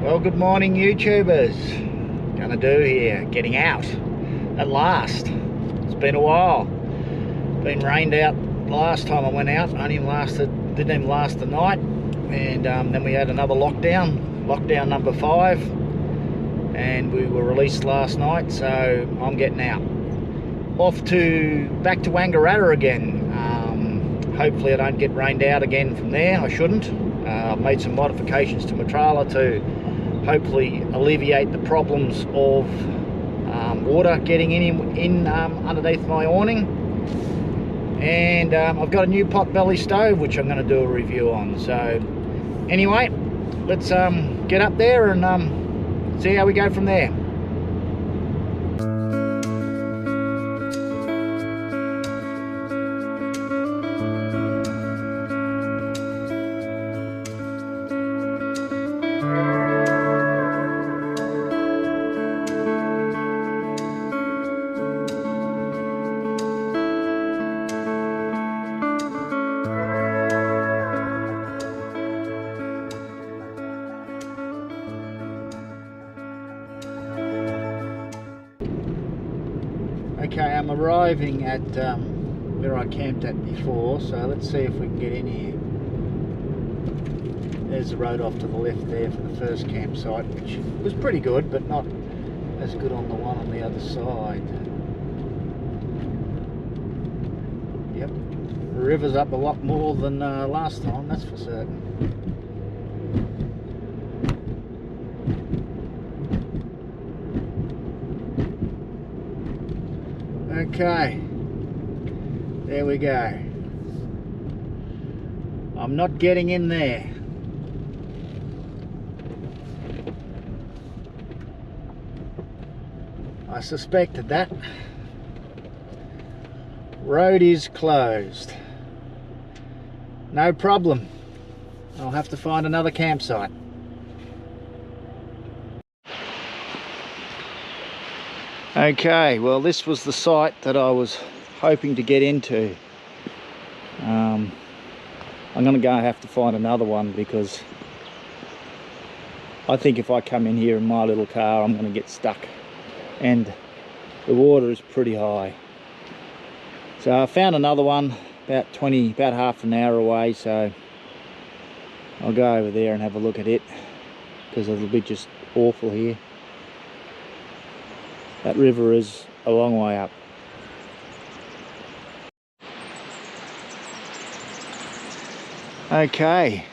Well, good morning, YouTubers. Gonna do here, getting out at last. It's been a while. Been rained out the last time I went out. Didn't even last the night, and then we had another lockdown number 5, and we were released last night. So I'm getting out, back to Wangaratta again. Hopefully I don't get rained out again from there. I shouldn't. I've made some modifications to my trailer to hopefully alleviate the problems of water getting in underneath my awning. And I've got a new potbelly stove which I'm going to do a review on. So anyway, let's get up there and see how we go from there. Okay, I'm arriving at where I camped at before, so let's see if we can get in here. There's the road off to the left there for the first campsite, which was pretty good, but not as good on the one on the other side. Yep, the river's up a lot more than last time, that's for certain. Okay, there we go. I'm not getting in there. I suspected that. Road is closed. No problem. I'll have to find another campsite. Okay, well, this was the site that I was hoping to get into. I'm going to have to find another one, because I think if I come in here in my little car I'm going to get stuck, and the water is pretty high. So I found another one about half an hour away, so I'll go over there and have a look at it, because it'll be just awful here. That river is a long way up. Okay,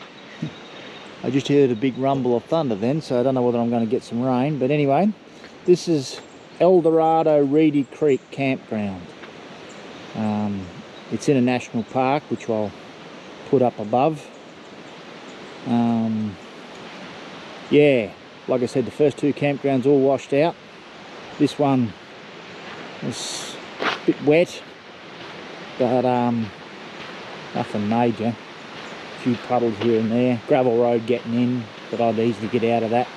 I just heard a big rumble of thunder then, so I don't know whether I'm going to get some rain. But anyway, this is Eldorado Reedy Creek campground. It's in a national park, which I'll put up above. Yeah, like I said, the first 2 campgrounds all washed out. This one was a bit wet, but nothing major. A few puddles here and there. Gravel road getting in, but I'd easily get out of that.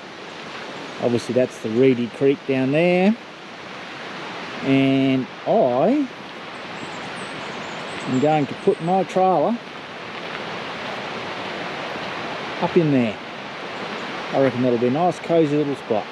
Obviously that's the Reedy Creek down there. And I am going to put my trailer up in there. I reckon that'll be a nice cosy little spot.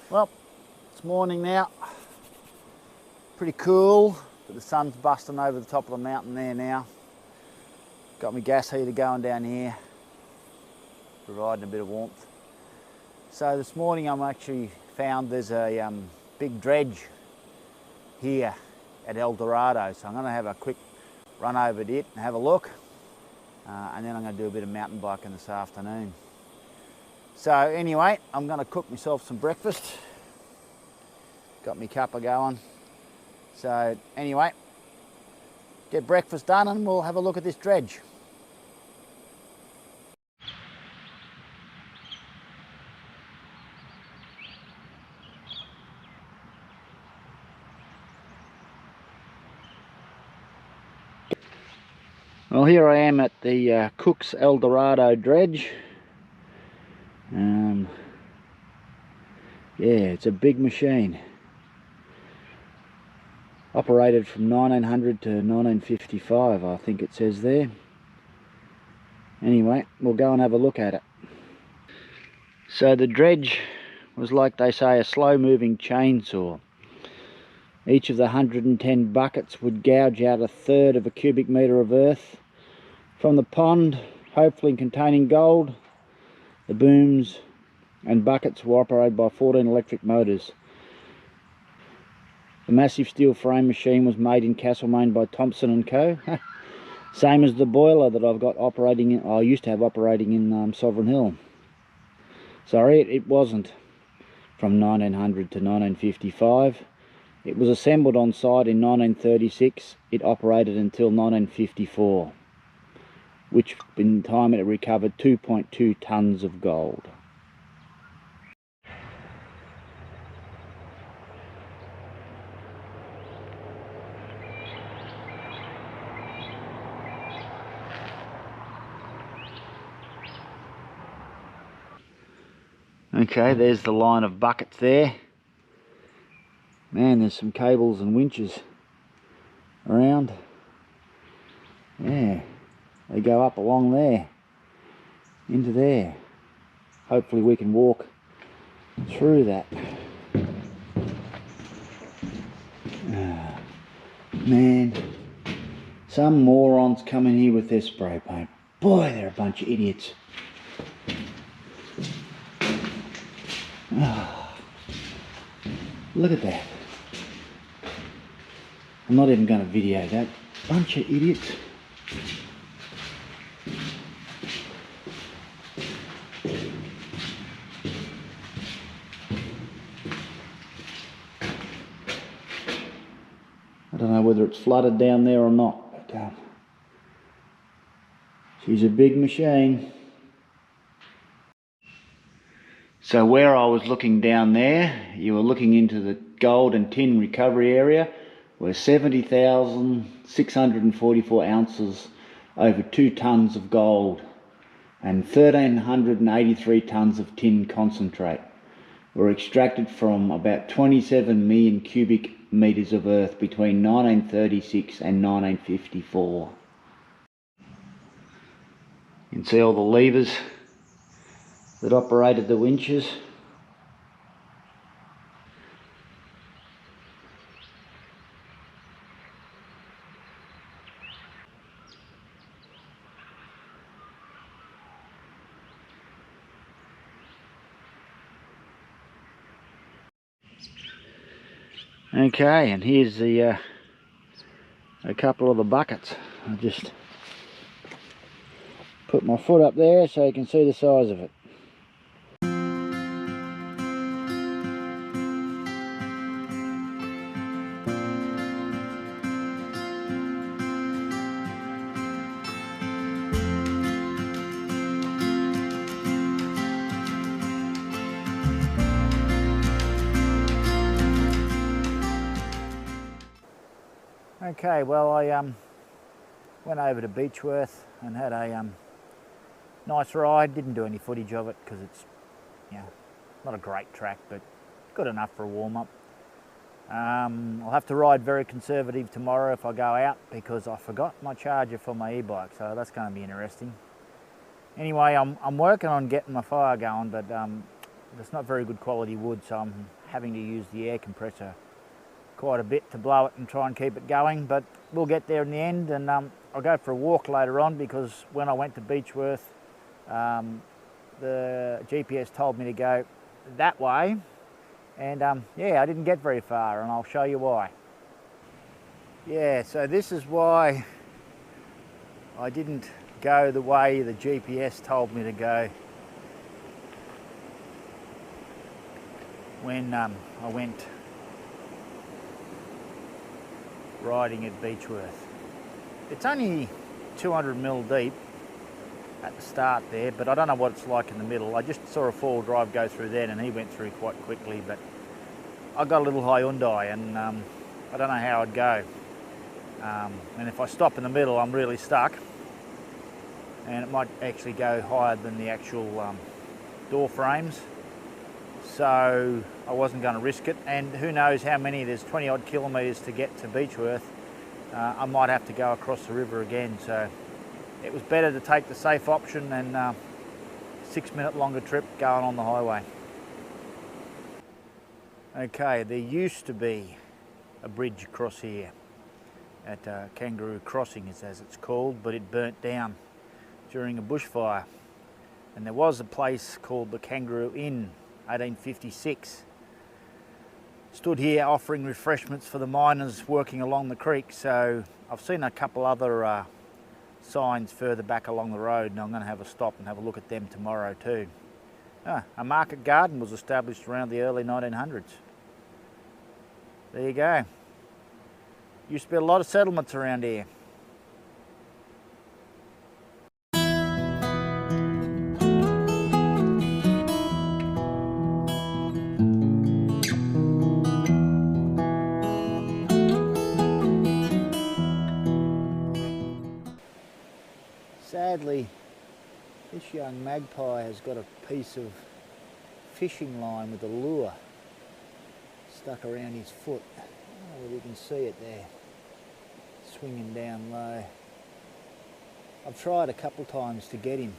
Well, it's morning now. Pretty cool, but the sun's busting over the top of the mountain there now. Got my gas heater going down here, providing a bit of warmth. So this morning I'm actually found there's a big dredge here at Eldorado, so I'm going to have a quick run over to it and have a look, and then I'm going to do a bit of mountain biking this afternoon. So anyway, I'm going to cook myself some breakfast. Got my cuppa going. So anyway, get breakfast done and we'll have a look at this dredge. Well, here I am at the Cook's Eldorado dredge. Yeah, it's a big machine. Operated from 1900 to 1955, I think it says there. Anyway, we'll go and have a look at it. So the dredge was, like they say, a slow-moving chainsaw. Each of the 110 buckets would gouge out 1/3 of a cubic metre of earth from the pond, hopefully containing gold. The booms and buckets were operated by 14 electric motors. The massive steel frame machine was made in Castlemaine by Thompson & Co. Same as the boiler that I've got operating in, I used to have operating in Sovereign Hill. Sorry, it wasn't from 1900 to 1955. It was assembled on site in 1936. It operated until 1954, which in time it recovered 2.2 tonnes of gold. Okay, there's the line of buckets there. Man, there's some cables and winches around. Yeah, they go up along there, into there. Hopefully we can walk through that. Man, some morons come in here with their spray paint. Boy, they're a bunch of idiots. Oh, look at that. I'm not even going to video that. Bunch of idiots. I don't know whether it's flooded down there or not, but she's a big machine. So where I was looking down there, you were looking into the gold and tin recovery area, where 70,644 ounces, over 2 tonnes of gold, and 1,383 tonnes of tin concentrate were extracted from about 27 million cubic metres of earth between 1936 and 1954. You can see all the levers that operated the winches. Okay, and here's the a couple of the buckets. I'll just put my foot up there so you can see the size of it. Okay, well I went over to Beechworth and had a nice ride. Didn't do any footage of it because it's, you know, not a great track, but good enough for a warm-up. I'll have to ride very conservative tomorrow if I go out because I forgot my charger for my e-bike, so that's going to be interesting. Anyway, I'm working on getting my fire going, but it's not very good quality wood, so I'm having to use the air compressor quite a bit to blow it and try and keep it going, but we'll get there in the end. And I'll go for a walk later on, because when I went to Beechworth, the GPS told me to go that way, and yeah, I didn't get very far, and I'll show you why. Yeah, so this is why I didn't go the way the GPS told me to go when I went riding at Beechworth. It's only 200 mil deep at the start there, but I don't know what it's like in the middle. I just saw a four-wheel drive go through then, and he went through quite quickly, but I got a little Hyundai, and I don't know how I'd go. And if I stop in the middle, I'm really stuck, and it might actually go higher than the actual door frames. So I wasn't going to risk it, and who knows how many, there's 20 odd kilometres to get to Beechworth. I might have to go across the river again, so it was better to take the safe option and 6-minute longer trip going on the highway. Okay, there used to be a bridge across here at Kangaroo Crossing, as it's called, but it burnt down during a bushfire. And there was a place called the Kangaroo Inn, 1856. Stood here offering refreshments for the miners working along the creek. So I've seen a couple other signs further back along the road, and I'm going to have a stop and have a look at them tomorrow too. A market garden was established around the early 1900s. There you go. Used to be a lot of settlements around here. Sadly, this young magpie has got a piece of fishing line with a lure stuck around his foot. Oh, well, you can see it there, swinging down low. I've tried a couple times to get him.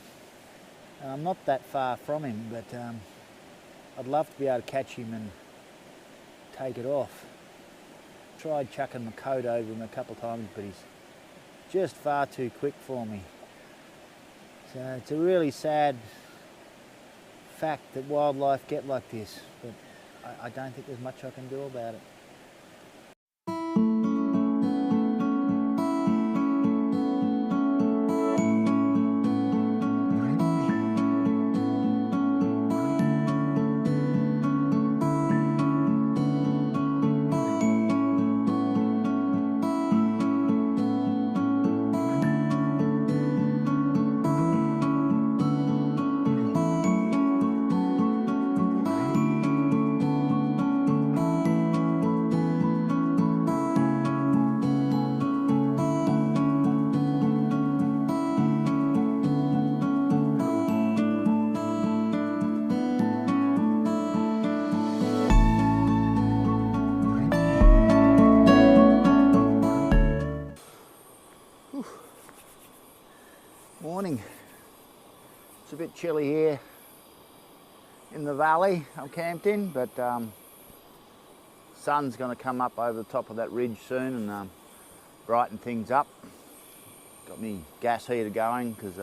I'm not that far from him, but I'd love to be able to catch him and take it off. Tried chucking my coat over him a couple times, but he's just far too quick for me. So it's a really sad fact that wildlife get like this, but I don't think there's much I can do about it. Morning. It's a bit chilly here in the valley I'm camped in, but sun's going to come up over the top of that ridge soon and brighten things up. Got me gas heater going because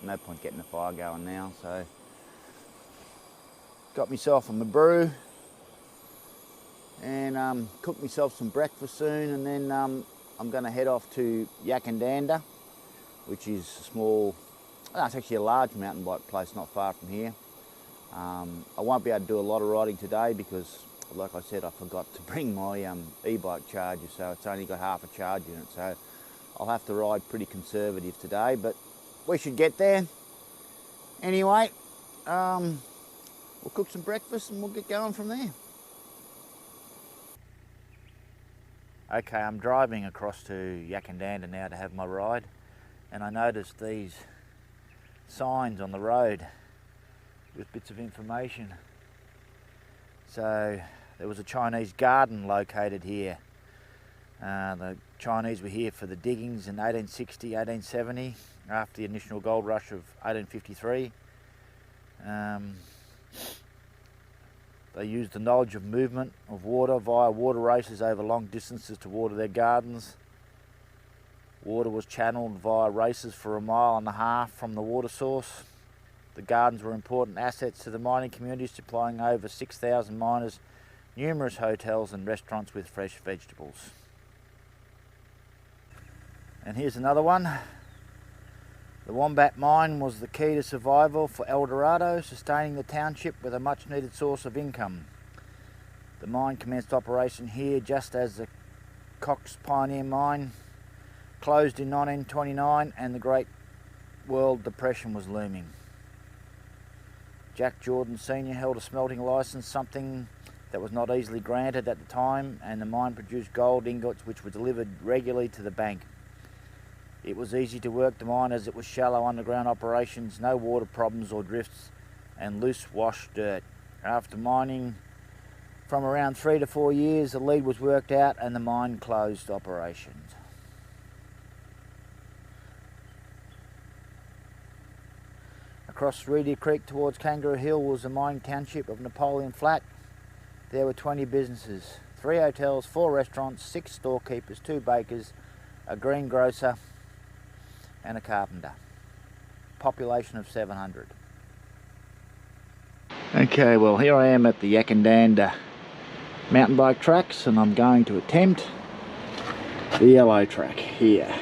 no point getting the fire going now, so got myself a brew and cooked myself some breakfast soon, and then I'm going to head off to Yackandandah, which is a small, it's actually a large mountain bike place not far from here. I won't be able to do a lot of riding today because, like I said, I forgot to bring my e-bike charger, so it's only got half a charge in it, so I'll have to ride pretty conservative today, but we should get there. Anyway, we'll cook some breakfast and we'll get going from there. Okay, I'm driving across to Yackandandah now to have my ride, and I noticed these signs on the road with bits of information. So there was a Chinese garden located here. The Chinese were here for the diggings in 1860, 1870, after the initial gold rush of 1853. The They used the knowledge of movement of water via water races over long distances to water their gardens. Water was channeled via races for 1.5 miles from the water source. The gardens were important assets to the mining communities, supplying over 6,000 miners numerous hotels and restaurants with fresh vegetables. And here's another one. The Wombat mine was the key to survival for Eldorado, sustaining the township with a much needed source of income. The mine commenced operation here just as the Cox Pioneer mine closed in 1929 and the Great World Depression was looming. Jack Jordan Sr. held a smelting licence, something that was not easily granted at the time, and the mine produced gold ingots which were delivered regularly to the bank. It was easy to work the mine as it was shallow underground operations, no water problems or drifts, and loose wash dirt. After mining from around 3 to 4 years, the lead was worked out and the mine closed operations. Across Reedy Creek towards Kangaroo Hill was the mining township of Napoleon Flat. There were 20 businesses, 3 hotels, 4 restaurants, 6 storekeepers, 2 bakers, a greengrocer and a carpenter. Population of 700. Okay, well here I am at the Yackandandah mountain bike tracks and I'm going to attempt the yellow track here.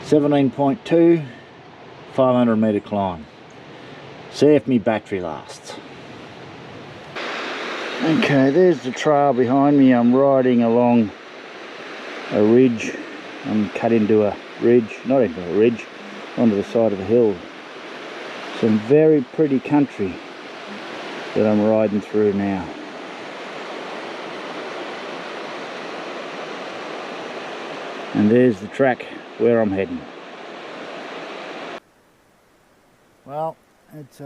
17.2, 500 metre climb. See if my battery lasts. Okay, there's the trail behind me. I'm riding along a ridge. I'm cut into a ridge, not into a ridge, onto the side of a hill. Some very pretty country that I'm riding through now. And there's the track where I'm heading. Well, it's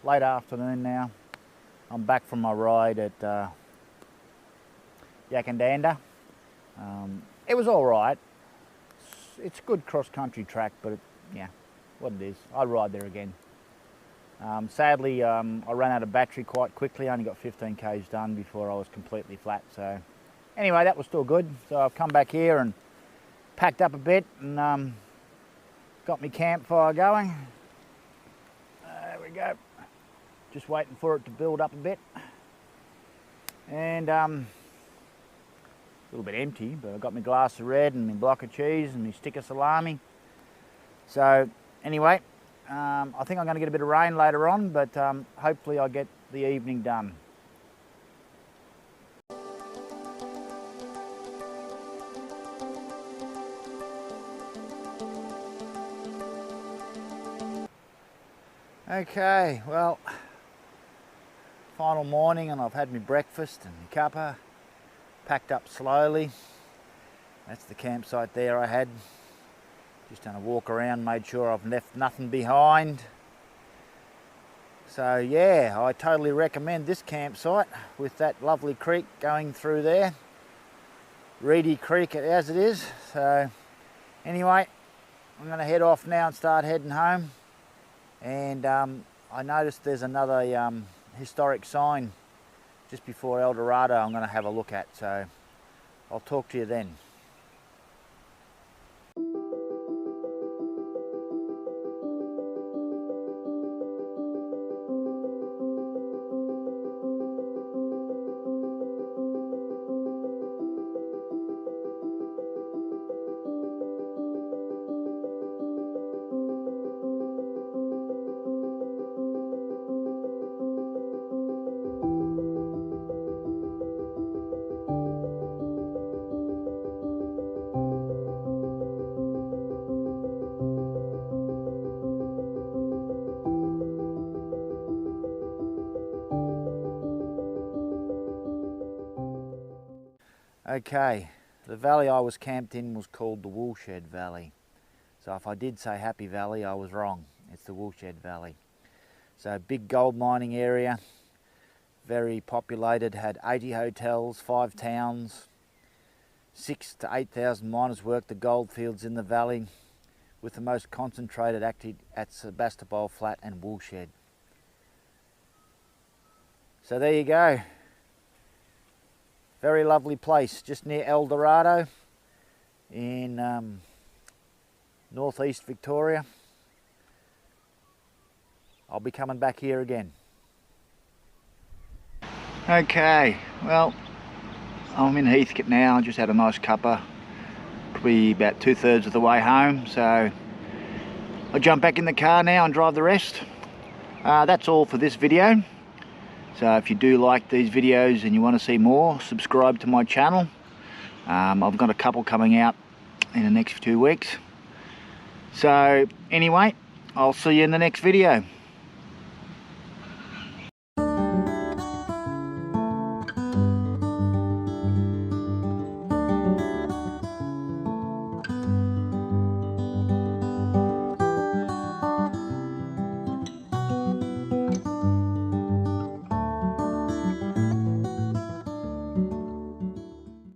late afternoon now. I'm back from my ride at Yackandandah. It was all right. It's a good cross-country track, but yeah, what it is. I'd ride there again. Sadly, I ran out of battery quite quickly. I only got 15 k's done before I was completely flat. So anyway, that was still good. So I've come back here and packed up a bit and got my campfire going. There we go. Just waiting for it to build up a bit. And a little bit empty, but I've got my glass of red and my block of cheese and my stick of salami. So anyway, I think I'm going to get a bit of rain later on, but hopefully I'll get the evening done. Okay, well, final morning and I've had my breakfast and my cuppa, packed up slowly. That's the campsite there I had. Just done a walk around, made sure I've left nothing behind. So yeah, I totally recommend this campsite with that lovely creek going through there. Reedy Creek as it is. So anyway, I'm going to head off now and start heading home. And I noticed there's another historic sign just before Eldorado I'm going to have a look at, so I'll talk to you then. Okay, the valley I was camped in was called the Woolshed Valley. So if I did say Happy Valley, I was wrong. It's the Woolshed Valley. So big gold mining area, very populated, had 80 hotels, 5 towns, 6,000 to 8,000 miners worked the gold fields in the valley, with the most concentrated active at Sebastopol Flat and Woolshed. So there you go. Very lovely place, just near Eldorado in northeast Victoria. I'll be coming back here again. Okay, well, I'm in Heathcote now. I just had a nice cuppa, probably about 2/3 of the way home, so I'll jump back in the car now and drive the rest. That's all for this video. So if you do like these videos and you want to see more, subscribe to my channel. I've got a couple coming out in the next 2 weeks. So anyway, I'll see you in the next video.